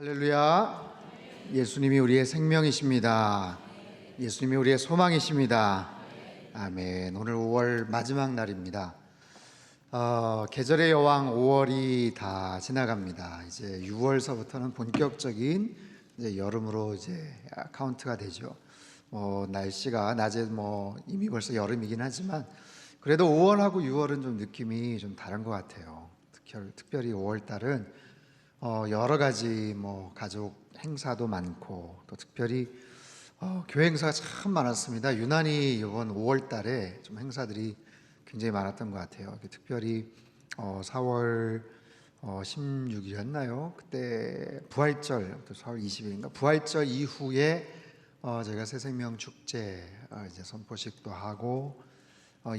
할렐루야. 예수님이 우리의 생명이십니다. 예수님이 우리의 소망이십니다. 아멘. 오늘 5월 마지막 날입니다. 계절의 여왕 5월이 다 지나갑니다. 이제 6월서부터는 본격적인 이제 여름으로 이제 카운트가 되죠. 날씨가 낮에 이미 벌써 여름이긴 하지만 그래도 5월하고 6월은 좀 느낌이 좀 다른 것 같아요. 특별히 5월 달은 여러 가지 가족 행사도 많고 또 특별히 교회 행사가 참 많았습니다. 유난히 이번 5월 달에 좀 행사들이 굉장히 많았던 것 같아요. 특별히 4월 16일이었나요? 그때 부활절, 4월 20일인가 부활절 이후에 저희가 새생명 축제 이제 선포식도 하고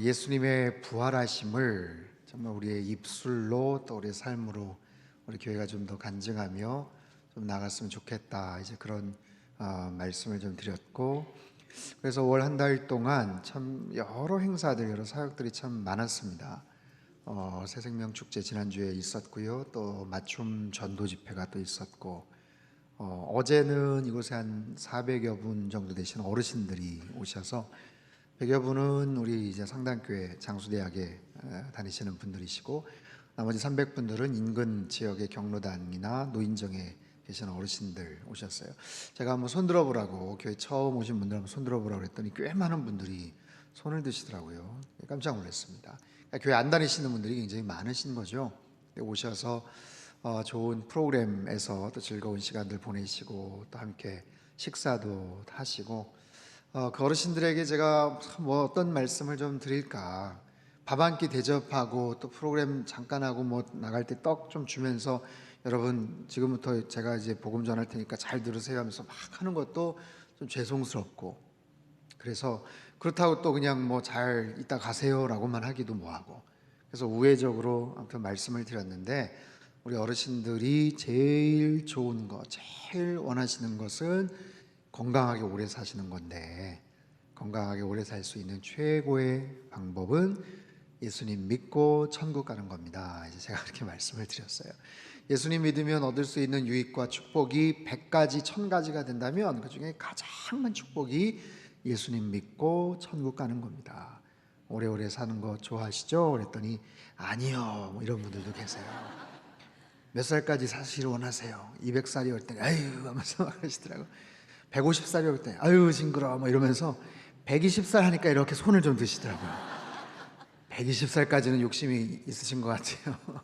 예수님의 부활하심을 정말 우리의 입술로 또 우리의 삶으로 우리 교회가 좀 더 간증하며 좀 나갔으면 좋겠다. 이제 그런 말씀을 좀 드렸고, 그래서 5월 한 달 동안 참 여러 행사들, 여러 사역들이 참 많았습니다. 새생명 축제 지난주에 있었고요. 또 맞춤 전도 집회가 또 있었고, 어제는 이곳에 한 400여 분 정도 되시는 어르신들이 오셔서 100여 분은 우리 이제 상당교회 장수대학에 다니시는 분들이시고 나머지 300분들은 인근 지역의 경로당이나 노인정에 계시는 어르신들 오셨어요. 제가 한번 손 들어보라고, 교회 처음 오신 분들 한번 손 들어보라고 했더니 꽤 많은 분들이 손을 드시더라고요. 깜짝 놀랐습니다. 그러니까 교회 안 다니시는 분들이 굉장히 많으신 거죠. 오셔서 좋은 프로그램에서 또 즐거운 시간들 보내시고 또 함께 식사도 하시고, 그 어르신들에게 제가 어떤 말씀을 좀 드릴까, 밥 한 끼 대접하고 또 프로그램 잠깐 하고 나갈 때 떡 좀 주면서 여러분 지금부터 제가 이제 복음 전할 테니까 잘 들으세요 하면서 막 하는 것도 좀 죄송스럽고, 그래서 그렇다고 또 그냥 잘 이따 가세요라고만 하기도 뭐하고, 그래서 우회적으로 아무튼 말씀을 드렸는데, 우리 어르신들이 제일 좋은 것, 제일 원하시는 것은 건강하게 오래 사시는 건데, 건강하게 오래 살 수 있는 최고의 방법은 예수님 믿고 천국 가는 겁니다. 이제 제가 그렇게 말씀을 드렸어요. 예수님 믿으면 얻을 수 있는 유익과 축복이 100가지, 1000가지가 된다면 그 중에 가장 큰 축복이 예수님 믿고 천국 가는 겁니다. 오래오래 사는 거 좋아하시죠? 그랬더니 아니요, 이런 분들도 계세요. 몇 살까지 사시기를 원하세요? 200살이 올 때는 아유 하면서 막 그러시더라고요. 150살이 올 때 아유 징그러워 이러면서 120살 하니까 이렇게 손을 좀 드시더라고요. 120살까지는 욕심이 있으신 것 같아요.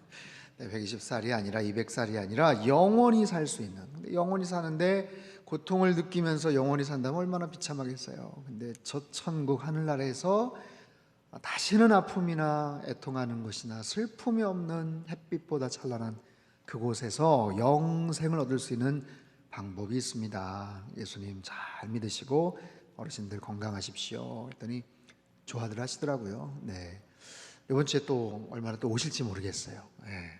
120살이 아니라 200살이 아니라 영원히 살 수 있는, 근데 영원히 사는데 고통을 느끼면서 영원히 산다면 얼마나 비참하겠어요. 근데 저 천국 하늘나라에서 다시는 아픔이나 애통하는 것이나 슬픔이 없는 햇빛보다 찬란한 그곳에서 영생을 얻을 수 있는 방법이 있습니다. 예수님 잘 믿으시고 어르신들 건강하십시오 했더니 좋아들 하시더라고요. 네. 이번 주에 또 얼마나 또 오실지 모르겠어요. 네.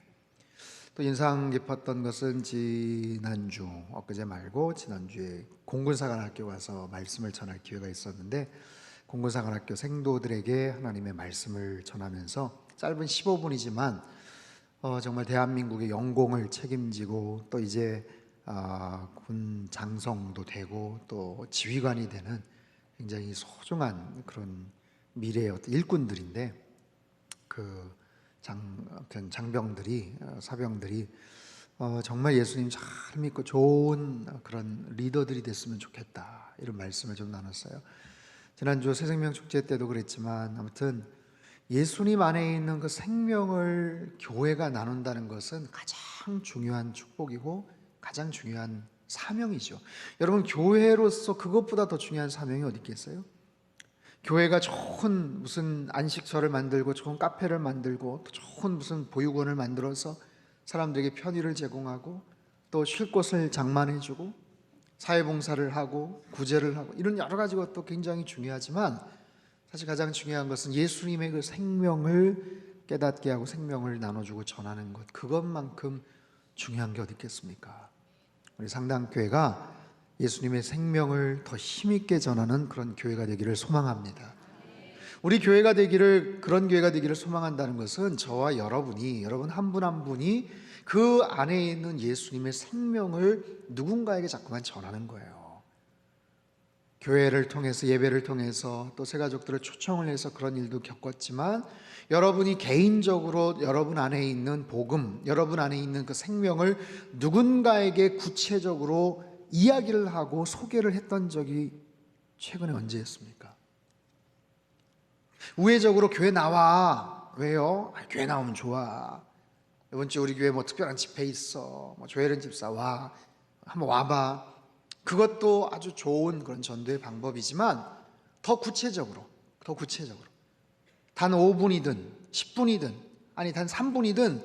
또 인상 깊었던 것은 지난주, 엊그제 말고 지난주에 공군사관학교 가서 말씀을 전할 기회가 있었는데, 공군사관학교 생도들에게 하나님의 말씀을 전하면서 짧은 15분이지만 정말 대한민국의 영공을 책임지고 또 이제 군 장성도 되고 또 지휘관이 되는 굉장히 소중한 그런 미래의 어떤 일꾼들인데, 그 장병들이, 사병들이 정말 예수님 잘 믿고 좋은 그런 리더들이 됐으면 좋겠다, 이런 말씀을 좀 나눴어요. 지난주 새생명 축제 때도 그랬지만 아무튼 예수님 안에 있는 그 생명을 교회가 나눈다는 것은 가장 중요한 축복이고 가장 중요한 사명이죠. 여러분, 교회로서 그것보다 더 중요한 사명이 어디 있겠어요? 교회가 좋은 무슨 안식처를 만들고 좋은 카페를 만들고 또 좋은 무슨 보육원을 만들어서 사람들에게 편의를 제공하고 또 쉴 곳을 장만해주고 사회봉사를 하고 구제를 하고 이런 여러 가지 것도 굉장히 중요하지만, 사실 가장 중요한 것은 예수님의 그 생명을 깨닫게 하고 생명을 나눠주고 전하는 것, 그것만큼 중요한 게 어디 있겠습니까? 우리 상당교회가 예수님의 생명을 더 힘있게 전하는 그런 교회가 되기를 소망합니다. 우리 교회가 되기를, 그런 교회가 되기를 소망한다는 것은 저와 여러분이, 여러분 한 분 한 분이 그 안에 있는 예수님의 생명을 누군가에게 자꾸만 전하는 거예요. 교회를 통해서, 예배를 통해서, 또 새 가족들을 초청을 해서 그런 일도 겪었지만, 여러분이 개인적으로 여러분 안에 있는 복음, 여러분 안에 있는 그 생명을 누군가에게 구체적으로 이야기를 하고 소개를 했던 적이 최근에 언제였습니까? 우회적으로 교회 나와. 왜요? 교회 나오면 좋아. 이번 주 우리 교회 뭐 특별한 집회 있어. 뭐 조혜련 집사 와. 한번 와봐. 그것도 아주 좋은 그런 전도의 방법이지만 더 구체적으로 단 5분이든 10분이든 아니 단 3분이든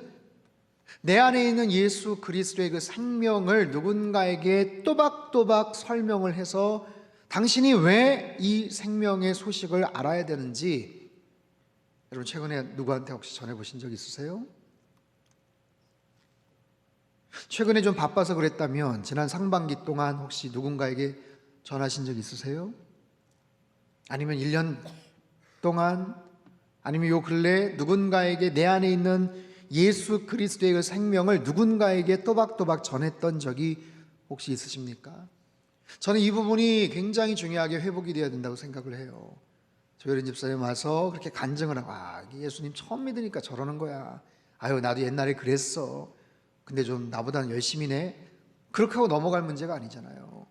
내 안에 있는 예수 그리스도의 그 생명을 누군가에게 또박또박 설명을 해서 당신이 왜 이 생명의 소식을 알아야 되는지 여러분 최근에 누구한테 혹시 전해보신 적 있으세요? 최근에 좀 바빠서 그랬다면 지난 상반기 동안 혹시 누군가에게 전하신 적 있으세요? 아니면 1년 동안, 아니면 요 근래 누군가에게 내 안에 있는 예수 그리스도의 그 생명을 누군가에게 또박또박 전했던 적이 혹시 있으십니까? 저는 이 부분이 굉장히 중요하게 회복이 되어야 된다고 생각을 해요. 조혜련 집사님 와서 그렇게 간증을 하고, 예수님 처음 믿으니까 저러는 거야. 아유, 나도 옛날에 그랬어. 근데 좀 나보다는 열심히네. 그렇게 하고 넘어갈 문제가 아니잖아요.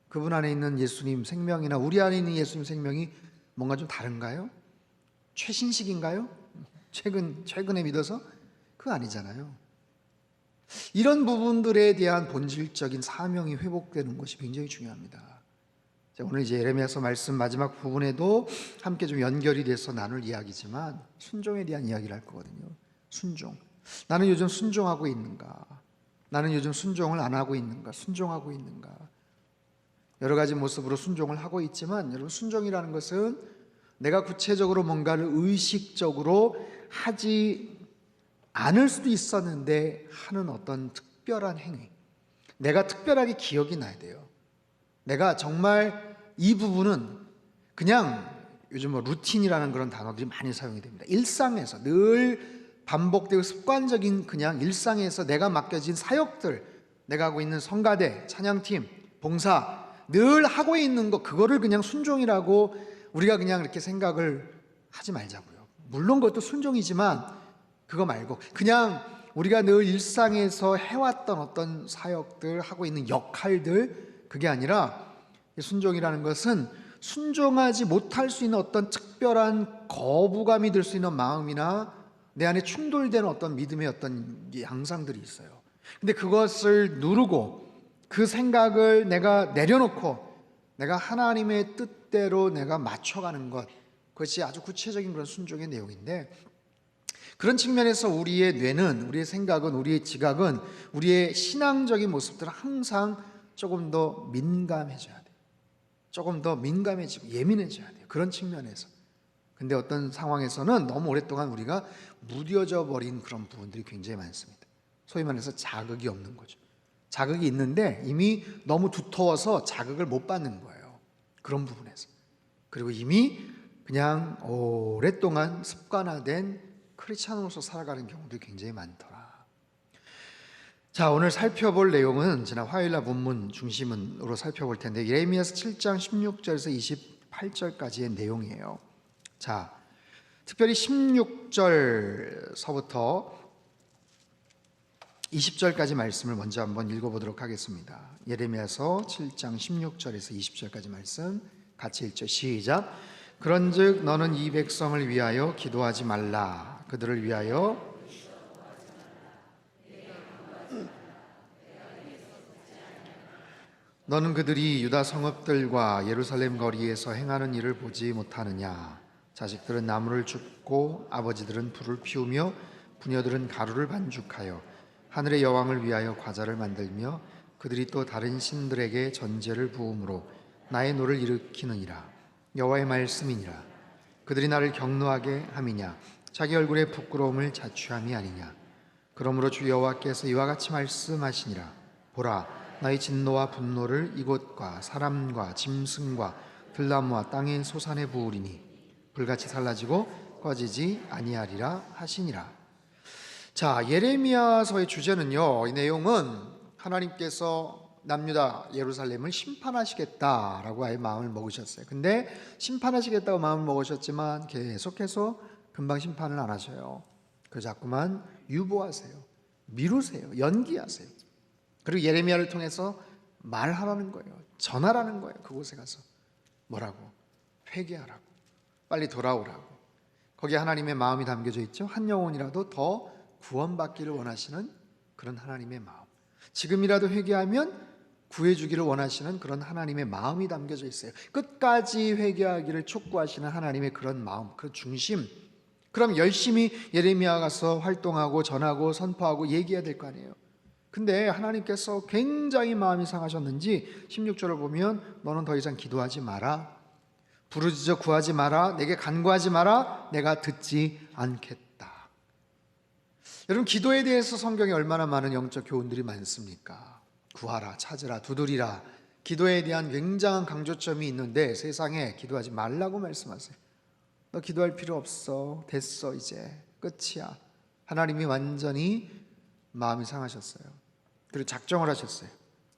그분 안에 있는 예수님 생명이나 우리 안에 있는 예수님 생명이 뭔가 좀 다른가요? 최신식인가요? 최근에 믿어서? 그거 아니잖아요. 이런 부분들에 대한 본질적인 사명이 회복되는 것이 굉장히 중요합니다. 오늘 이제 예레미야서 말씀 마지막 부분에도 함께 좀 연결이 돼서 나눌 이야기지만 순종에 대한 이야기를 할 거거든요. 순종. 나는 요즘 순종하고 있는가? 나는 요즘 순종을 안 하고 있는가? 순종하고 있는가? 여러 가지 모습으로 순종을 하고 있지만 여러분, 순종이라는 것은 내가 구체적으로 뭔가를 의식적으로 하지 않을 수도 있었는데 하는 어떤 특별한 행위, 내가 특별하게 기억이 나야 돼요. 내가 정말 이 부분은 그냥 요즘 뭐 루틴이라는 그런 단어들이 많이 사용이 됩니다. 일상에서 늘 반복되고 습관적인 그냥 일상에서 내가 맡겨진 사역들, 내가 하고 있는 성가대, 찬양팀, 봉사 늘 하고 있는 거, 그거를 그냥 순종이라고 우리가 그냥 이렇게 생각을 하지 말자고요. 물론 그것도 순종이지만 그거 말고 그냥 우리가 늘 일상에서 해왔던 어떤 사역들, 하고 있는 역할들, 그게 아니라 순종이라는 것은 순종하지 못할 수 있는 어떤 특별한 거부감이 들 수 있는 마음이나 내 안에 충돌되는 어떤 믿음의 어떤 양상들이 있어요. 근데 그것을 누르고 그 생각을 내가 내려놓고 내가 하나님의 뜻대로 내가 맞춰가는 것, 그것이 아주 구체적인 그런 순종의 내용인데, 그런 측면에서 우리의 뇌는, 우리의 생각은, 우리의 지각은, 우리의 신앙적인 모습들은 항상 조금 더 민감해져야 돼요. 조금 더 민감해지고 예민해져야 돼요. 그런 측면에서. 근데 어떤 상황에서는 너무 오랫동안 우리가 무뎌져 버린 그런 부분들이 굉장히 많습니다. 소위 말해서 자극이 없는 거죠. 자극이 있는데 이미 너무 두터워서 자극을 못 받는 거예요. 그런 부분에서. 그리고 이미 그냥 오랫동안 습관화된 크리스찬으로서 살아가는 경우도 굉장히 많더라. 자, 오늘 살펴볼 내용은 지난 화요일날 본문 중심으로 살펴볼 텐데 예레미야서 7장 16절에서 28절까지의 내용이에요. 자, 특별히 16절서부터 20절까지 말씀을 먼저 한번 읽어보도록 하겠습니다. 예레미야서 7장 16절에서 20절까지 말씀 같이 읽죠. 시작. 그런즉 너는 이 백성을 위하여 기도하지 말라. 그들을 위하여 너는 그들이 유다 성읍들과 예루살렘 거리에서 행하는 일을 보지 못하느냐. 자식들은 나무를 줍고 아버지들은 불을 피우며 부녀들은 가루를 반죽하여 하늘의 여왕을 위하여 과자를 만들며 그들이 또 다른 신들에게 전제를 부음으로 나의 노를 일으키느니라. 여호와의 말씀이니라. 그들이 나를 경노하게 함이냐. 자기 얼굴에 부끄러움을 자취함이 아니냐. 그러므로 주 여호와께서 이와 같이 말씀하시니라. 보라, 나의 진노와 분노를 이곳과 사람과 짐승과 들나무와 땅의 소산에 부으리니 불같이 살라지고 꺼지지 아니하리라 하시니라. 자, 예레미야서의 주제는요, 이 내용은 하나님께서 남유다 예루살렘을 심판하시겠다라고 아예 마음을 먹으셨어요. 근데 심판하시겠다고 마음을 먹으셨지만 계속해서 금방 심판을 안 하셔요. 그 자꾸만 유보하세요, 미루세요, 연기하세요. 그리고 예레미야를 통해서 말하라는 거예요. 전하라는 거예요. 그곳에 가서 뭐라고? 회개하라고, 빨리 돌아오라고. 거기에 하나님의 마음이 담겨져 있죠. 한 영혼이라도 더 구원받기를 원하시는 그런 하나님의 마음, 지금이라도 회개하면 구해주기를 원하시는 그런 하나님의 마음이 담겨져 있어요. 끝까지 회개하기를 촉구하시는 하나님의 그런 마음, 그 중심. 그럼 열심히 예레미야 가서 활동하고 전하고 선포하고 얘기해야 될 거 아니에요. 근데 하나님께서 굉장히 마음이 상하셨는지 16절을 보면 너는 더 이상 기도하지 마라, 부르짖어 구하지 마라, 내게 간구하지 마라, 내가 듣지 않겠다. 여러분, 기도에 대해서 성경에 얼마나 많은 영적 교훈들이 많습니까? 구하라, 찾으라, 두드리라. 기도에 대한 굉장한 강조점이 있는데 세상에 기도하지 말라고 말씀하세요. 너 기도할 필요 없어, 됐어, 이제 끝이야. 하나님이 완전히 마음이 상하셨어요. 그리고 작정을 하셨어요.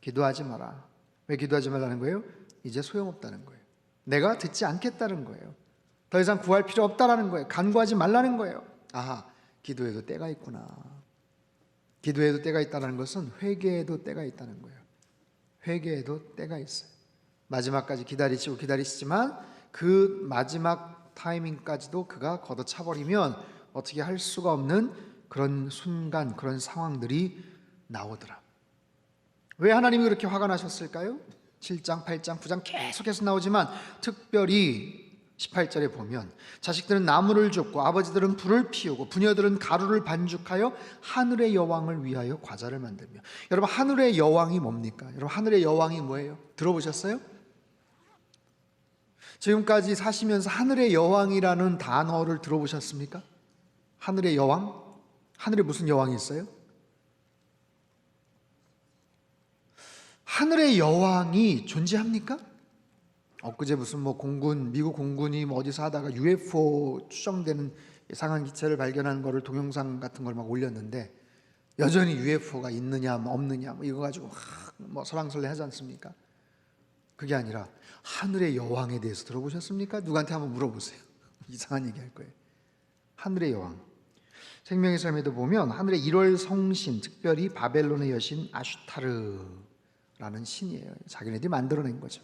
기도하지 마라. 왜 기도하지 말라는 거예요? 이제 소용없다는 거예요. 내가 듣지 않겠다는 거예요. 더 이상 구할 필요 없다라는 거예요. 간구하지 말라는 거예요. 아하, 기도에도 때가 있구나. 기도에도 때가 있다는 것은 회개에도 때가 있다는 거예요. 회개에도 때가 있어요. 마지막까지 기다리시지만 그 마지막 타이밍까지도 그가 걷어차버리면 어떻게 할 수가 없는 그런 순간, 그런 상황들이 나오더라. 왜 하나님이 그렇게 화가 나셨을까요? 7장, 8장, 9장 계속해서 나오지만 특별히 18절에 보면 자식들은 나무를 줍고 아버지들은 불을 피우고 부녀들은 가루를 반죽하여 하늘의 여왕을 위하여 과자를 만들며. 여러분, 하늘의 여왕이 뭡니까? 여러분, 하늘의 여왕이 뭐예요? 들어보셨어요? 지금까지 사시면서 하늘의 여왕이라는 단어를 들어보셨습니까? 하늘의 여왕? 하늘에 무슨 여왕이 있어요? 하늘의 여왕이 존재합니까? 엊그제 무슨 공군, 미국 공군이 어디서 하다가 UFO 추정되는 이상한 기체를 발견한 거를 동영상 같은 걸 막 올렸는데 여전히 UFO가 있느냐 없느냐 이거 가지고 설왕설래 하지 않습니까? 그게 아니라 하늘의 여왕에 대해서 들어보셨습니까? 누구한테 한번 물어보세요. 이상한 얘기 할 거예요. 하늘의 여왕. 생명의 삶에도 보면 하늘의 1월 성신, 특별히 바벨론의 여신 아슈타르라는 신이에요. 자기네들이 만들어낸 거죠.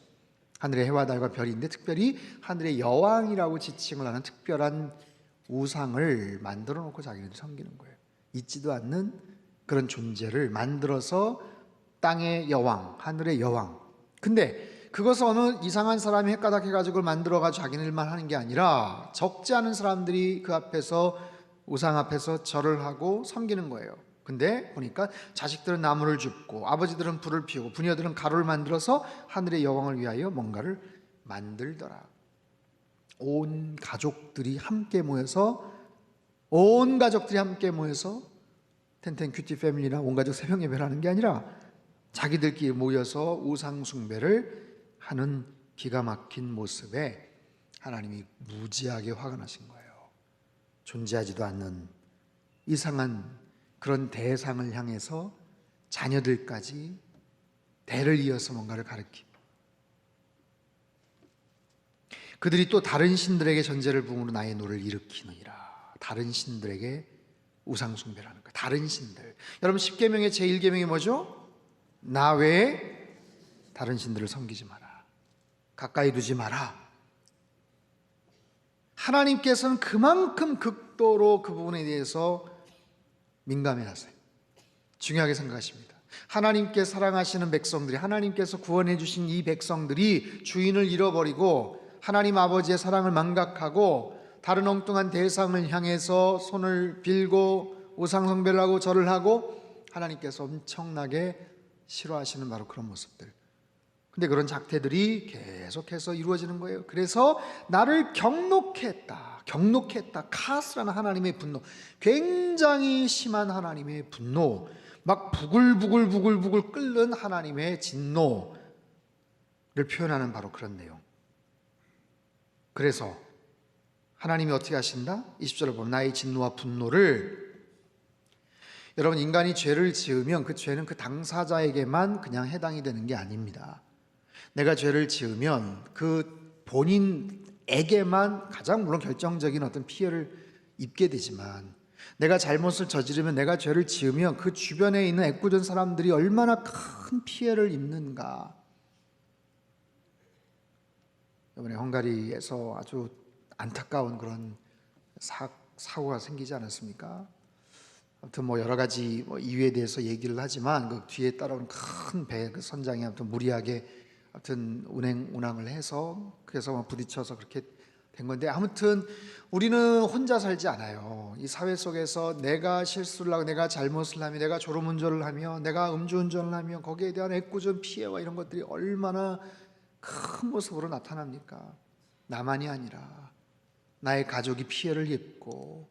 하늘의 해와 달과 별인데 특별히 하늘의 여왕이라고 지칭을 하는 특별한 우상을 만들어 놓고 자기네들이 섬기는 거예요. 있지도 않는 그런 존재를 만들어서 땅의 여왕, 하늘의 여왕. 근데 그것을 어느 이상한 사람이 헷가닥해가지고 만들어가지고 자기네들만 하는 게 아니라 적지 않은 사람들이 그 앞에서 우상 앞에서 절을 하고 섬기는 거예요. 근데 보니까 자식들은 나무를 줍고 아버지들은 불을 피우고 부녀들은 가루를 만들어서 하늘의 여왕을 위하여 뭔가를 만들더라. 온 가족들이 함께 모여서 텐텐 큐티 패밀리나 온 가족 새벽 예배를 하는 게 아니라 자기들끼리 모여서 우상 숭배를 하는 기가 막힌 모습에 하나님이 무지하게 화가 나신 거예요. 존재하지도 않는 이상한 그런 대상을 향해서 자녀들까지 대를 이어서 뭔가를 가르치고 그들이 또 다른 신들에게 전제를 붕으로 나의 노를 일으키느니라. 다른 신들에게 우상 숭배를 하는 거예요. 다른 신들. 여러분, 10계명의 제1계명이 뭐죠? 나 외에 다른 신들을 섬기지 마라. 가까이 두지 마라. 하나님께서는 그만큼 극도로 그 부분에 대해서 민감해 하세요. 중요하게 생각하십니다. 하나님께 사랑하시는 백성들이, 하나님께서 구원해 주신 이 백성들이 주인을 잃어버리고 하나님 아버지의 사랑을 망각하고 다른 엉뚱한 대상을 향해서 손을 빌고 우상 숭배를 하고 절을 하고 하나님께서 엄청나게 싫어하시는 바로 그런 모습들. 근데 그런 작태들이 계속해서 이루어지는 거예요. 그래서 나를 경록해 했다. 카스라는 하나님의 분노, 굉장히 심한 하나님의 분노, 막 부글부글 끓는 하나님의 진노를 표현하는 바로 그런 내용. 그래서 하나님이 어떻게 하신다? 20절을 보면 나의 진노와 분노를 여러분, 인간이 죄를 지으면 그 죄는 그 당사자에게만 그냥 해당이 되는 게 아닙니다. 내가 죄를 지으면 그 본인에게만 가장 물론 결정적인 어떤 피해를 입게 되지만, 내가 잘못을 저지르면, 내가 죄를 지으면 그 주변에 있는 애꿎은 사람들이 얼마나 큰 피해를 입는가. 이번에 헝가리에서 아주 안타까운 그런 사고가 생기지 않았습니까? 아무튼 여러 가지 이유에 대해서 얘기를 하지만 그 뒤에 따라오는 큰 배, 그 선장이 아무튼 무리하게 아무튼 운항을 해서 그래서 부딪혀서 그렇게 된 건데, 아무튼 우리는 혼자 살지 않아요. 이 사회 속에서 내가 실수를 하고 내가 잘못을 하며 내가 졸음운전을 하며 내가 음주운전을 하며 거기에 대한 애꿎은 피해와 이런 것들이 얼마나 큰 모습으로 나타납니까? 나만이 아니라 나의 가족이 피해를 입고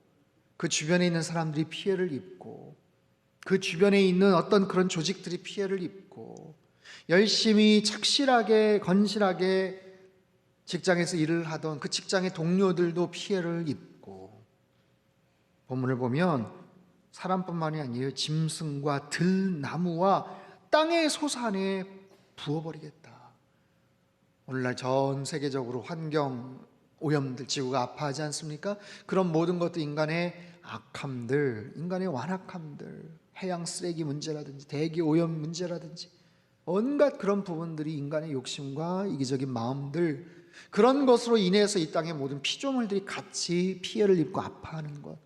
그 주변에 있는 사람들이 피해를 입고 그 주변에 있는 어떤 그런 조직들이 피해를 입고 열심히 착실하게 건실하게 직장에서 일을 하던 그 직장의 동료들도 피해를 입고, 본문을 보면 사람뿐만이 아니에요. 짐승과 들나무와 땅의 소산에 부어버리겠다. 오늘날 전 세계적으로 환경 오염들, 지구가 아파하지 않습니까? 그런 모든 것도 인간의 악함들, 인간의 완악함들, 해양 쓰레기 문제라든지 대기 오염 문제라든지 온갖 그런 부분들이 인간의 욕심과 이기적인 마음들, 그런 것으로 인해서 이 땅의 모든 피조물들이 같이 피해를 입고 아파하는 것.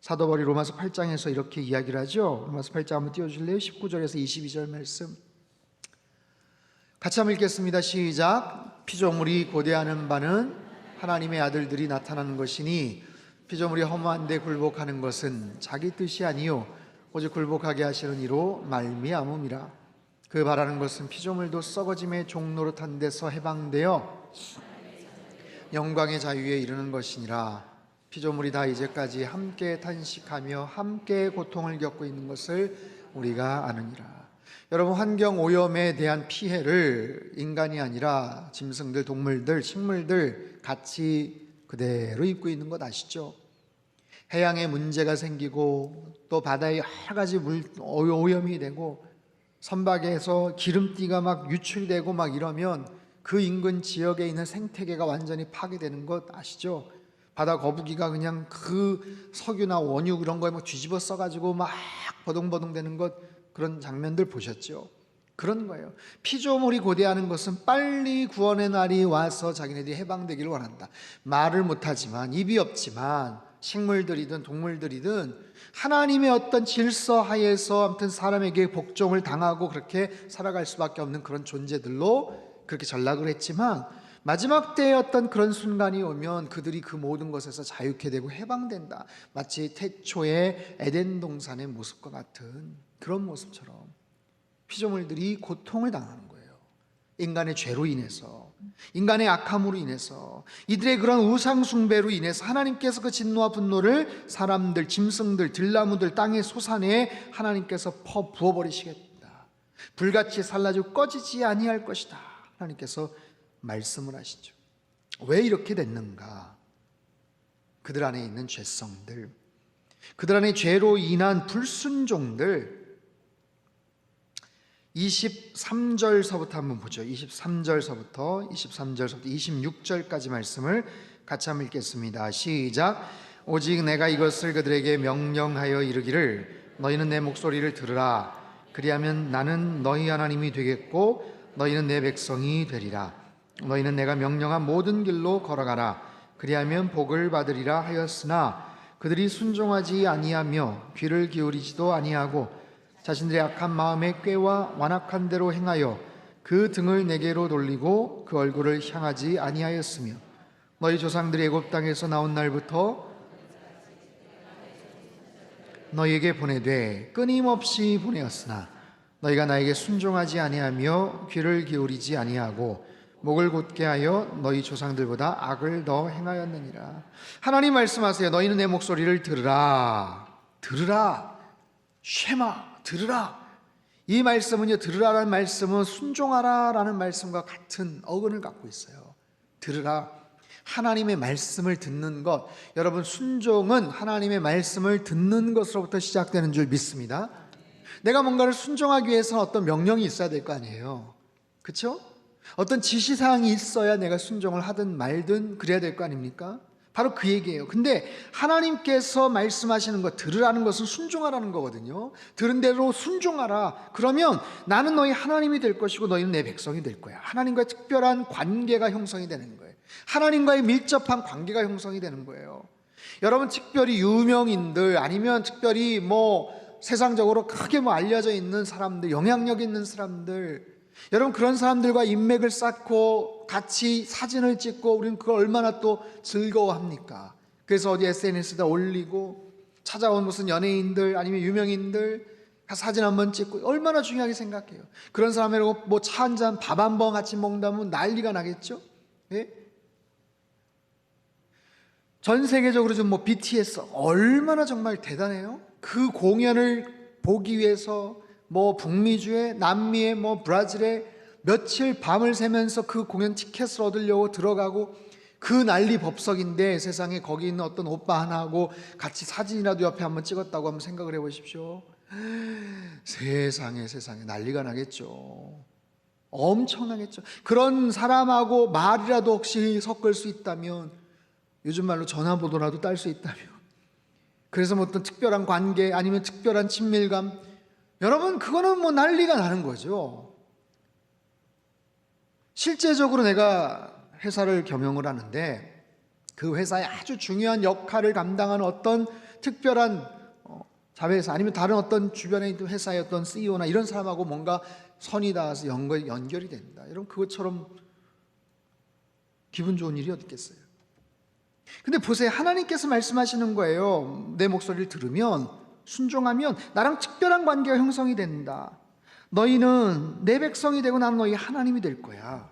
사도 바울이 로마서 8장에서 이렇게 이야기를 하죠. 로마서 8장 한번 띄워줄래요? 19절에서 22절 말씀 같이 한번 읽겠습니다. 시작. 피조물이 고대하는 바는 하나님의 아들들이 나타나는 것이니 피조물이 허무한 데 굴복하는 것은 자기 뜻이 아니요 오직 굴복하게 하시는 이로 말미암음이라. 그 바라는 것은 피조물도 썩어짐의 종노릇한 데서 해방되어 영광의 자유에 이르는 것이니라. 피조물이 다 이제까지 함께 탄식하며 함께 고통을 겪고 있는 것을 우리가 아느니라. 여러분, 환경 오염에 대한 피해를 인간이 아니라 짐승들, 동물들, 식물들 같이 그대로 입고 있는 것 아시죠? 해양에 문제가 생기고 또 바다에 여러 가지 오염이 되고 선박에서 기름띠가 막 유출되고 막 이러면 그 인근 지역에 있는 생태계가 완전히 파괴되는 것 아시죠? 바다 거북이가 그냥 그 석유나 원유 그런 거에 막 뒤집어 써가지고 막 버둥버둥 되는 것, 그런 장면들 보셨죠? 그런 거예요. 피조물이 고대하는 것은 빨리 구원의 날이 와서 자기네들이 해방되기를 원한다. 말을 못하지만, 입이 없지만 식물들이든 동물들이든 하나님의 어떤 질서 하에서 아무튼 사람에게 복종을 당하고 그렇게 살아갈 수밖에 없는 그런 존재들로 그렇게 전락을 했지만, 마지막 때의 어떤 그런 순간이 오면 그들이 그 모든 것에서 자유케 되고 해방된다. 마치 태초의 에덴 동산의 모습과 같은 그런 모습처럼 피조물들이 고통을 당하는 거예요. 인간의 죄로 인해서, 인간의 악함으로 인해서, 이들의 그런 우상 숭배로 인해서 하나님께서 그 진노와 분노를 사람들, 짐승들, 들나무들, 땅의 소산에 하나님께서 부어버리시겠다. 불같이 살라지고 꺼지지 아니할 것이다. 하나님께서 말씀을 하시죠. 왜 이렇게 됐는가? 그들 안에 있는 죄성들, 그들 안에 죄로 인한 불순종들, 23절서부터 한번 보죠. 23절서부터 26절까지 말씀을 같이 한번 읽겠습니다. 시작. 오직 내가 이것을 그들에게 명령하여 이르기를 너희는 내 목소리를 들으라. 그리하면 나는 너희 하나님이 되겠고 너희는 내 백성이 되리라. 너희는 내가 명령한 모든 길로 걸어가라. 그리하면 복을 받으리라 하였으나 그들이 순종하지 아니하며 귀를 기울이지도 아니하고 자신들의 악한 마음에 꾀와 완악한 대로 행하여 그 등을 내게로 돌리고 그 얼굴을 향하지 아니하였으며 너희 조상들이 애굽 땅에서 나온 날부터 너희에게 보내되 끊임없이 보내었으나 너희가 나에게 순종하지 아니하며 귀를 기울이지 아니하고 목을 곧게 하여 너희 조상들보다 악을 더 행하였느니라. 하나님 말씀하세요. 너희는 내 목소리를 들으라. 들으라. 쉐마. 들으라. 이 말씀은요, 들으라라는 말씀은 순종하라라는 말씀과 같은 어근을 갖고 있어요. 들으라. 하나님의 말씀을 듣는 것, 여러분 순종은 하나님의 말씀을 듣는 것으로부터 시작되는 줄 믿습니다. 내가 뭔가를 순종하기 위해서 어떤 명령이 있어야 될 거 아니에요. 그렇죠? 어떤 지시사항이 있어야 내가 순종을 하든 말든 그래야 될 거 아닙니까? 바로 그 얘기예요. 근데 하나님께서 말씀하시는 것, 들으라는 것은 순종하라는 거거든요. 들은 대로 순종하라. 그러면 나는 너희 하나님이 될 것이고 너희는 내 백성이 될 거야. 하나님과의 특별한 관계가 형성이 되는 거예요. 하나님과의 밀접한 관계가 형성이 되는 거예요. 여러분, 특별히 유명인들 아니면 특별히 세상적으로 크게 알려져 있는 사람들, 영향력 있는 사람들, 여러분 그런 사람들과 인맥을 쌓고 같이 사진을 찍고 우리는 그걸 얼마나 또 즐거워합니까? 그래서 어디 SNS에다 올리고 찾아온 무슨 연예인들 아니면 유명인들 사진 한번 찍고 얼마나 중요하게 생각해요. 그런 사람하고 차 한잔 밥 한 번 같이 먹는다면 난리가 나겠죠? 예? 전 세계적으로 좀 BTS 얼마나 정말 대단해요. 그 공연을 보기 위해서 북미주에, 남미에, 브라질에 며칠 밤을 새면서 그 공연 티켓을 얻으려고 들어가고 그 난리 법석인데 세상에 거기 있는 어떤 오빠 하나하고 같이 사진이라도 옆에 한번 찍었다고 한번 생각을 해보십시오. 세상에 난리가 나겠죠. 엄청나겠죠. 그런 사람하고 말이라도 혹시 섞을 수 있다면, 요즘 말로 전화번호라도 딸 수 있다면, 그래서 어떤 특별한 관계 아니면 특별한 친밀감, 여러분 그거는 난리가 나는 거죠. 실제적으로 내가 회사를 경영을 하는데 그 회사의 아주 중요한 역할을 감당하는 어떤 특별한 자회사 아니면 다른 어떤 주변에 있는 회사의 어떤 CEO나 이런 사람하고 뭔가 선이 닿아서 연결이 된다. 여러분 그것처럼 기분 좋은 일이 어디 있겠어요? 근데 보세요. 하나님께서 말씀하시는 거예요. 내 목소리를 들으면, 순종하면 나랑 특별한 관계가 형성이 된다. 너희는 내 백성이 되고 나는 너희 하나님이 될 거야.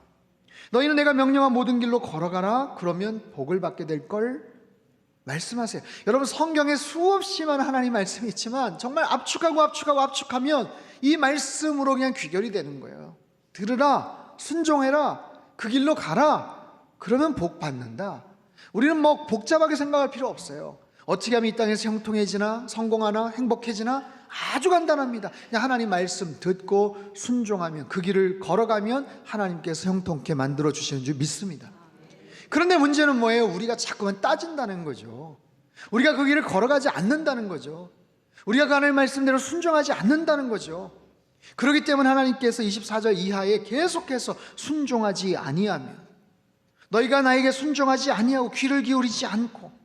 너희는 내가 명령한 모든 길로 걸어가라. 그러면 복을 받게 될 걸 말씀하세요. 여러분 성경에 수없이 많은 하나님 말씀이 있지만 정말 압축하면 이 말씀으로 그냥 귀결이 되는 거예요. 들으라, 순종해라, 그 길로 가라. 그러면 복 받는다. 우리는 복잡하게 생각할 필요 없어요. 어떻게 하면 이 땅에서 형통해지나, 성공하나, 행복해지나? 아주 간단합니다. 그냥 하나님 말씀 듣고 순종하면, 그 길을 걸어가면 하나님께서 형통케 만들어 주시는 줄 믿습니다. 그런데 문제는 뭐예요? 우리가 자꾸만 따진다는 거죠. 우리가 그 길을 걸어가지 않는다는 거죠. 우리가 그 하나님의 말씀대로 순종하지 않는다는 거죠. 그렇기 때문에 하나님께서 24절 이하에 계속해서 순종하지 아니하면, 너희가 나에게 순종하지 아니하고 귀를 기울이지 않고,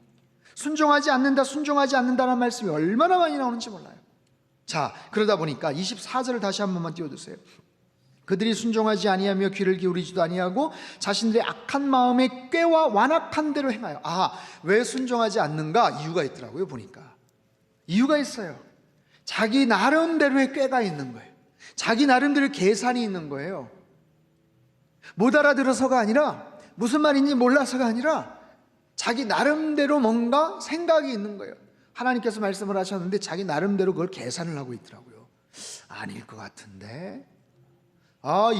순종하지 않는다는 말씀이 얼마나 많이 나오는지 몰라요. 자, 그러다 보니까 24절을 다시 한 번만 띄워주세요. 그들이 순종하지 아니하며 귀를 기울이지도 아니하고 자신들의 악한 마음에 꾀와 완악한 대로 행하여. 왜 순종하지 않는가? 이유가 있더라고요. 보니까 이유가 있어요. 자기 나름대로의 꾀가 있는 거예요. 자기 나름대로의 계산이 있는 거예요. 못 알아들어서가 아니라, 무슨 말인지 몰라서가 아니라 자기 나름대로 뭔가 생각이 있는 거예요. 하나님께서 말씀을 하셨는데 자기 나름대로 그걸 계산을 하고 있더라고요. 아닐 것 같은데,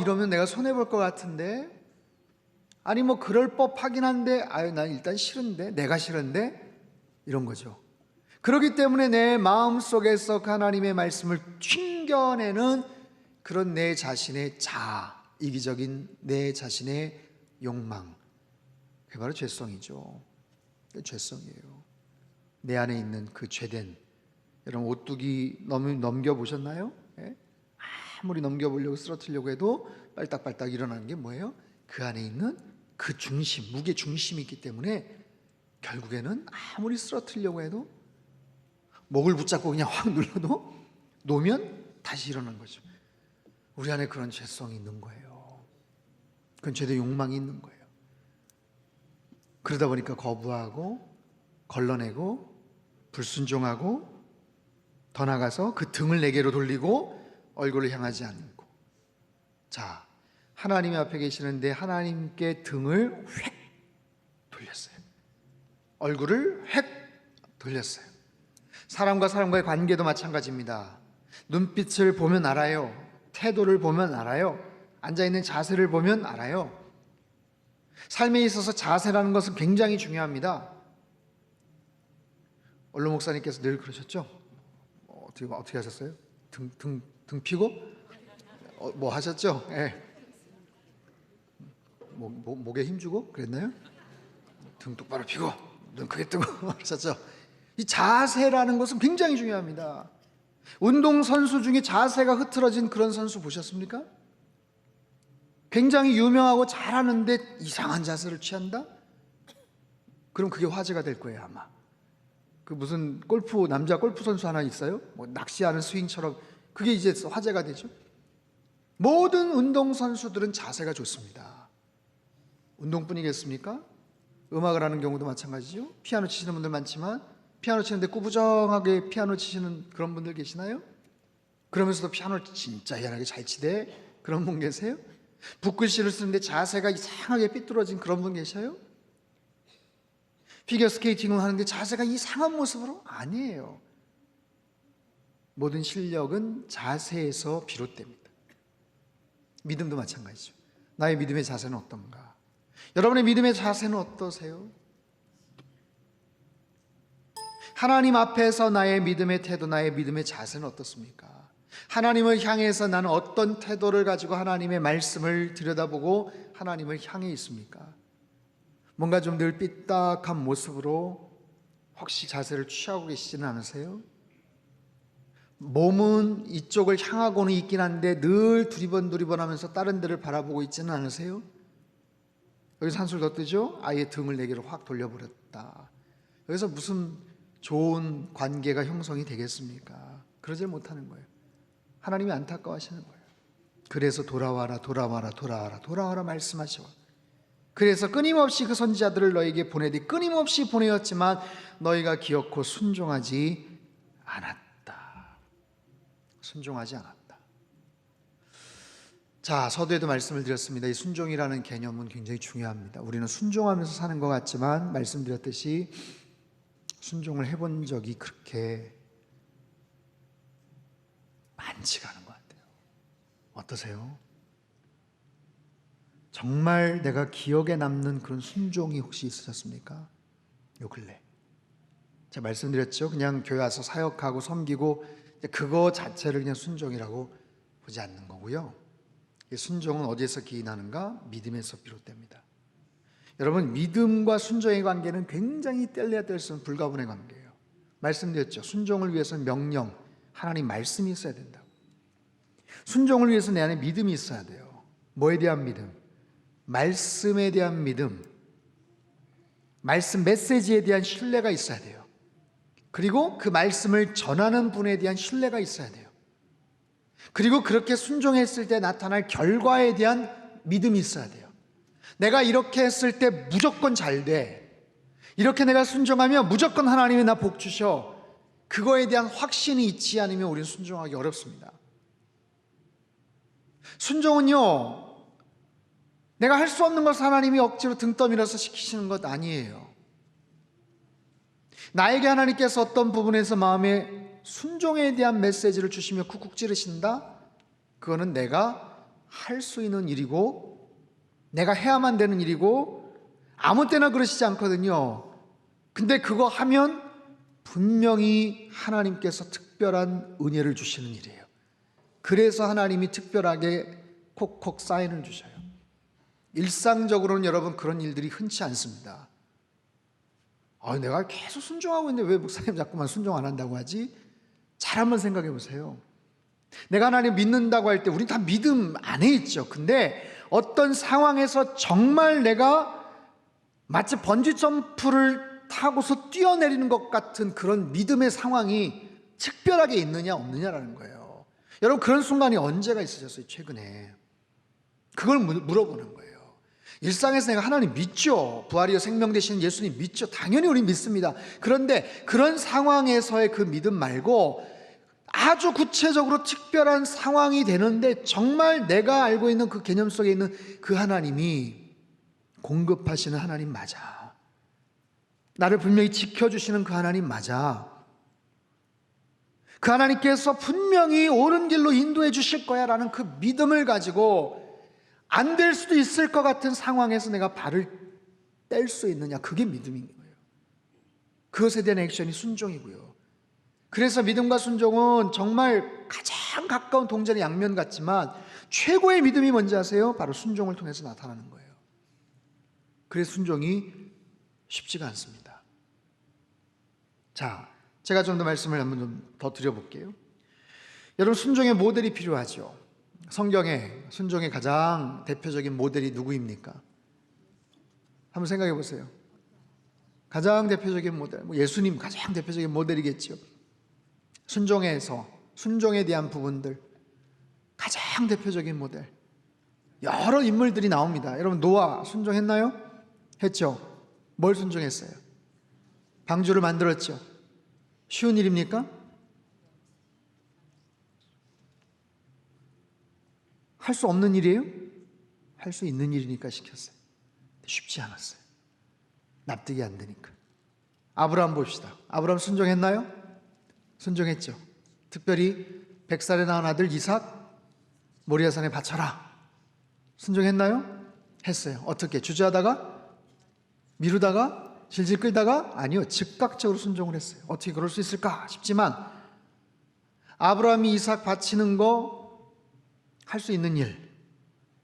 이러면 내가 손해볼 것 같은데, 아니 그럴 법하긴 한데, 난 일단 싫은데, 내가 싫은데, 이런 거죠. 그렇기 때문에 내 마음속에서 하나님의 말씀을 튕겨내는 그런 내 자신의 자아, 이기적인 내 자신의 욕망, 그게 바로 죄성이죠. 죄성이에요. 내 안에 있는 그 죄된, 여러분 오뚜기 넘겨보셨나요? 예? 아무리 넘겨보려고 쓰러뜨리려고 해도 빨딱빨딱 일어나는 게 뭐예요? 그 안에 있는 그 중심, 무게 중심이 있기 때문에 결국에는 아무리 쓰러뜨리려고 해도 목을 붙잡고 그냥 확 눌러도 놓으면 다시 일어나는 거죠. 우리 안에 그런 죄성이 있는 거예요. 그런 죄된 욕망이 있는 거예요. 그러다 보니까 거부하고 걸러내고 불순종하고 더 나가서 그 등을 내게로 돌리고 얼굴을 향하지 않고, 자, 하나님 앞에 계시는데 하나님께 등을 획 돌렸어요. 얼굴을 획 돌렸어요. 사람과 사람과의 관계도 마찬가지입니다. 눈빛을 보면 알아요. 태도를 보면 알아요. 앉아있는 자세를 보면 알아요. 삶에 있어서 자세라는 것은 굉장히 중요합니다. 원로 목사님께서 늘 그러셨죠? 어떻게 하셨어요? 등 피고? 뭐 하셨죠? 예. 목에 힘주고 그랬나요? 등 똑바로 피고 눈 크게 뜨고 그러셨죠? 이 자세라는 것은 굉장히 중요합니다. 운동선수 중에 자세가 흐트러진 그런 선수 보셨습니까? 굉장히 유명하고 잘하는데 이상한 자세를 취한다? 그럼 그게 화제가 될 거예요 아마. 그 무슨 남자 골프 선수 하나 있어요? 뭐 낚시하는 스윙처럼 그게 이제 화제가 되죠. 모든 운동선수들은 자세가 좋습니다. 운동뿐이겠습니까? 음악을 하는 경우도 마찬가지죠. 피아노 치시는 분들 많지만 피아노 치는데 꾸부정하게 피아노 치시는 그런 분들 계시나요? 그러면서도 피아노를 진짜 희한하게 잘 치대 그런 분 계세요? 붓글씨를 쓰는데 자세가 이상하게 삐뚤어진 그런 분 계셔요? 피겨 스케이팅을 하는데 자세가 이상한 모습으로? 아니에요. 모든 실력은 자세에서 비롯됩니다. 믿음도 마찬가지죠. 나의 믿음의 자세는 어떤가? 여러분의 믿음의 자세는 어떠세요? 하나님 앞에서 나의 믿음의 태도, 나의 믿음의 자세는 어떻습니까? 하나님을 향해서 나는 어떤 태도를 가지고 하나님의 말씀을 들여다보고 하나님을 향해 있습니까? 뭔가 좀 늘 삐딱한 모습으로 혹시 자세를 취하고 계시지는 않으세요? 몸은 이쪽을 향하고는 있긴 한데 늘 두리번 하면서 다른 데를 바라보고 있지는 않으세요? 여기서 한술 더 뜨죠? 아예 등을 내게로 확 돌려버렸다. 여기서 무슨 좋은 관계가 형성이 되겠습니까? 그러지 못하는 거예요. 하나님이 안타까워하시는 거예요. 그래서 돌아와라 말씀하셔. 그래서 끊임없이 그 선지자들을 너에게 보내되 끊임없이 보내었지만 너희가 기어코 순종하지 않았다. 순종하지 않았다. 자, 서두에도 말씀을 드렸습니다. 이 순종이라는 개념은 굉장히 중요합니다. 우리는 순종하면서 사는 것 같지만 말씀드렸듯이 순종을 해본 적이 그렇게 많지가 않은 것 같아요. 어떠세요? 정말 내가 기억에 남는 그런 순종이 혹시 있으셨습니까? 요 근래 제가 말씀드렸죠. 그냥 교회 와서 사역하고 섬기고 그거 자체를 그냥 순종이라고 보지 않는 거고요. 이 순종은 어디에서 기인하는가? 믿음에서 비롯됩니다. 여러분, 믿음과 순종의 관계는 굉장히 뗄래야 뗄 수 없는 불가분의 관계예요. 말씀드렸죠. 순종을 위해서는 명령, 하나님 말씀이 있어야 된다고. 순종을 위해서 내 안에 믿음이 있어야 돼요. 뭐에 대한 믿음? 말씀에 대한 믿음, 말씀 메시지에 대한 신뢰가 있어야 돼요. 그리고 그 말씀을 전하는 분에 대한 신뢰가 있어야 돼요. 그리고 그렇게 순종했을 때 나타날 결과에 대한 믿음이 있어야 돼요. 내가 이렇게 했을 때 무조건 잘 돼. 이렇게 내가 순종하면 무조건 하나님이 나 복 주셔. 그거에 대한 확신이 있지 않으면 우리는 순종하기 어렵습니다. 순종은요, 내가 할 수 없는 것을 하나님이 억지로 등 떠밀어서 시키시는 것 아니에요. 나에게 하나님께서 어떤 부분에서 마음에 순종에 대한 메시지를 주시며 쿡쿡 찌르신다? 그거는 내가 할 수 있는 일이고 내가 해야만 되는 일이고 아무 때나 그러시지 않거든요. 근데 그거 하면 분명히 하나님께서 특별한 은혜를 주시는 일이에요. 그래서 하나님이 특별하게 콕콕 사인을 주셔요. 일상적으로는 여러분 그런 일들이 흔치 않습니다. 내가 계속 순종하고 있는데 왜 목사님 자꾸만 순종 안 한다고 하지? 잘 한번 생각해 보세요. 내가 하나님 믿는다고 할 때 우린 다 믿음 안에 있죠. 근데 어떤 상황에서 정말 내가 마치 번지점프를 타고서 뛰어내리는 것 같은 그런 믿음의 상황이 특별하게 있느냐 없느냐라는 거예요. 여러분, 그런 순간이 언제가 있으셨어요? 최근에. 그걸 물어보는 거예요. 일상에서 내가 하나님 믿죠. 부활이요 생명 되시는 예수님 믿죠. 당연히 우리 믿습니다. 그런데 그런 상황에서의 그 믿음 말고 아주 구체적으로 특별한 상황이 되는데 정말 내가 알고 있는 그 개념 속에 있는 그 하나님이 공급하시는 하나님 맞아. 나를 분명히 지켜주시는 그 하나님 맞아. 그 하나님께서 분명히 옳은 길로 인도해 주실 거야 라는 그 믿음을 가지고 안 될 수도 있을 것 같은 상황에서 내가 발을 뗄 수 있느냐, 그게 믿음인 거예요. 그것에 대한 액션이 순종이고요. 그래서 믿음과 순종은 정말 가장 가까운 동전의 양면 같지만 최고의 믿음이 뭔지 아세요? 바로 순종을 통해서 나타나는 거예요. 그래서 순종이 쉽지가 않습니다. 자, 제가 좀 더 말씀을 한번 좀 더 드려볼게요. 여러분, 순종의 모델이 필요하죠. 성경에 순종의 가장 대표적인 모델이 누구입니까? 한번 생각해 보세요. 가장 대표적인 모델, 예수님 가장 대표적인 모델이겠죠. 순종에서 순종에 대한 부분들 가장 대표적인 모델, 여러 인물들이 나옵니다. 여러분, 노아 순종했나요? 했죠. 뭘 순종했어요? 방주를 만들었죠. 쉬운 일입니까? 할 수 없는 일이에요? 할 수 있는 일이니까 시켰어요. 쉽지 않았어요. 납득이 안 되니까. 아브라함 봅시다. 아브라함 순종했나요? 순종했죠. 특별히 100살에 낳은 아들 이삭 모리아산에 바쳐라. 순종했나요? 했어요. 어떻게? 주저하다가? 미루다가? 질질 끌다가? 아니요, 즉각적으로 순종을 했어요. 어떻게 그럴 수 있을까 싶지만 아브라함이 이삭 바치는 거 할 수 있는 일,